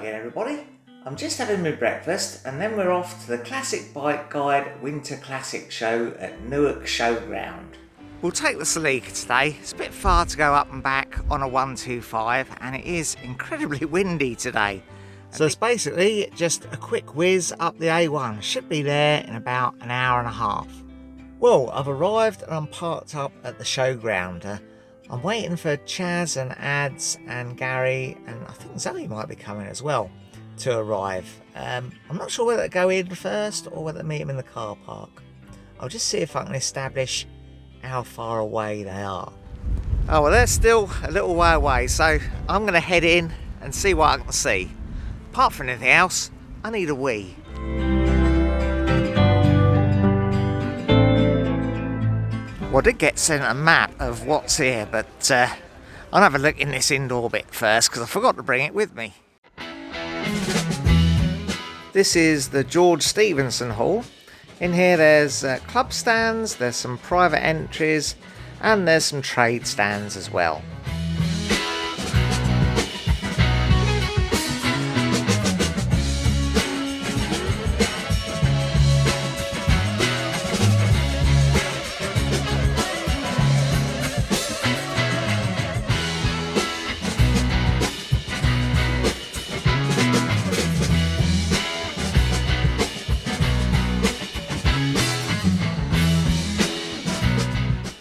again everybody. I'm just having my breakfast and then we're off to the Classic Bike Guide Winter Classic Show at Newark Showground. We'll take the Ttxela today. It's a bit far to go up and back on a 125 and it is incredibly windy today. So it's basically just a quick whiz up the A1. Should be there in about an hour and a half. Well, I've arrived and I'm parked up at the showground. I'm waiting for Chaz and Ads and Gary, and I think Zoe might be coming as well, to arrive. I'm not sure whether to go in first or whether to meet them in the car park. I'll just see if I can establish how far away they are. Oh, well, they're still a little way away, so I'm going to head in and see what I can see. Apart from anything else, I need a wee. Well, I did get sent a map of what's here, but I'll have a look in this indoor bit first because I forgot to bring it with me. This is the George Stephenson Hall. In here there's club stands, there's some private entries, and there's some trade stands as well.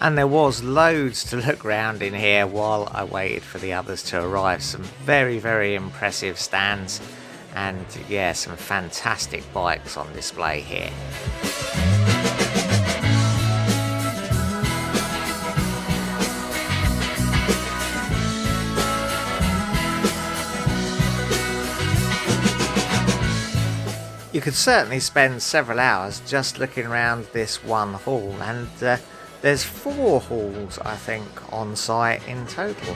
And there was loads to look around in here while I waited for the others to arrive. Some very, very impressive stands and yeah, some fantastic bikes on display here. You could certainly spend several hours just looking around this one hall, and there's 4 halls, I think, on site in total.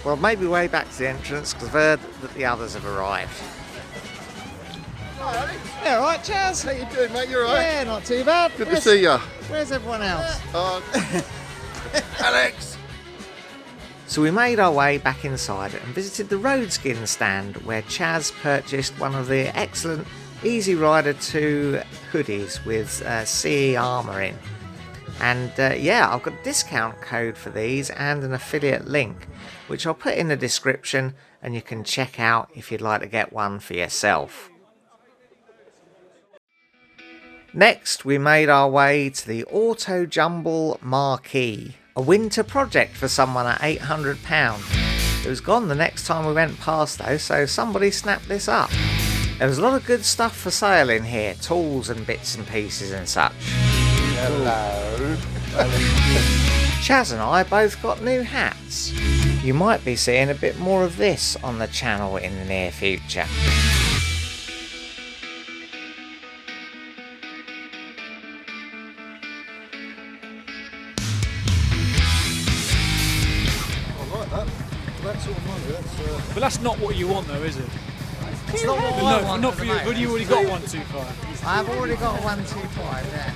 Well, maybe way back to the entrance because I've heard that the others have arrived. Hi, Alex. Yeah, right, Chaz. How you doing, mate? You alright? Yeah, not too bad. Good to see you. Where's everyone else? Alex. So we made our way back inside and visited the Roadskin stand where Chaz purchased one of the excellent Easy Rider 2 hoodies with CE armour in. And yeah, I've got a discount code for these and an affiliate link, which I'll put in the description and you can check out if you'd like to get one for yourself. Next, we made our way to the Auto Jumble Marquee, a winter project for someone at £800. It was gone the next time we went past though, so somebody snapped this up. There was a lot of good stuff for sale in here, tools and bits and pieces and such. Hello. Chaz and I both got new hats. You might be seeing a bit more of this on the channel in the near future. But that's not what you want though, is it? It's not what I want. Not for you, but you already got 125. I've already got a 125 there.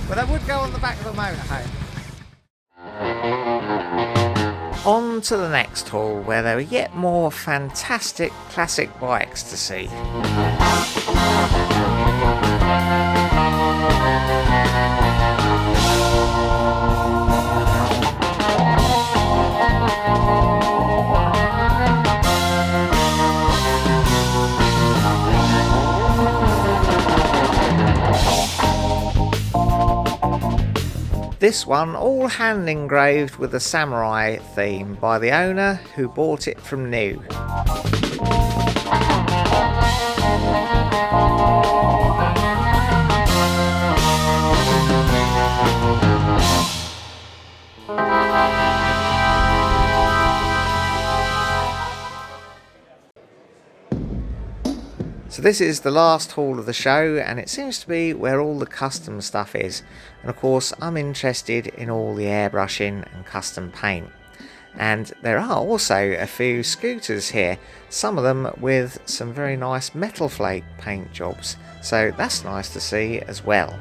But that would go on the back of the motorhome. On to the next hall where there were yet more fantastic classic bikes to see. This one all hand engraved with a samurai theme by the owner who bought it from new. So this is the last hall of the show and it seems to be where all the custom stuff is, and of course I'm interested in all the airbrushing and custom paint. And there are also a few scooters here, some of them with some very nice metal flake paint jobs, so that's nice to see as well.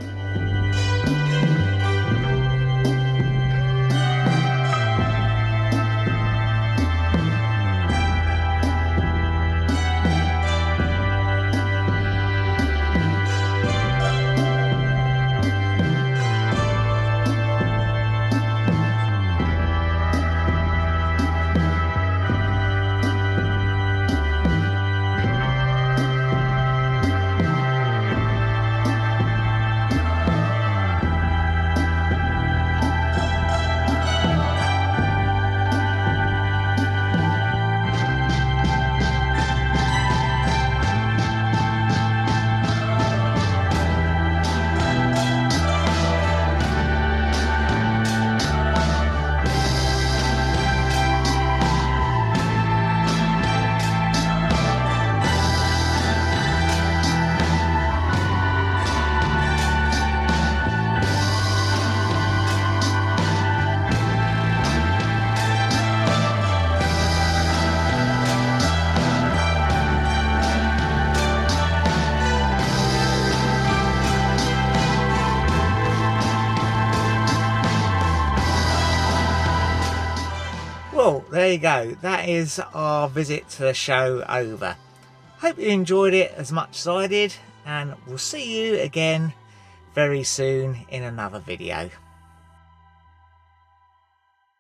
Well, there you go. That is our visit to the show over. Hope you enjoyed it as much as I did, and we'll see you again very soon in another video.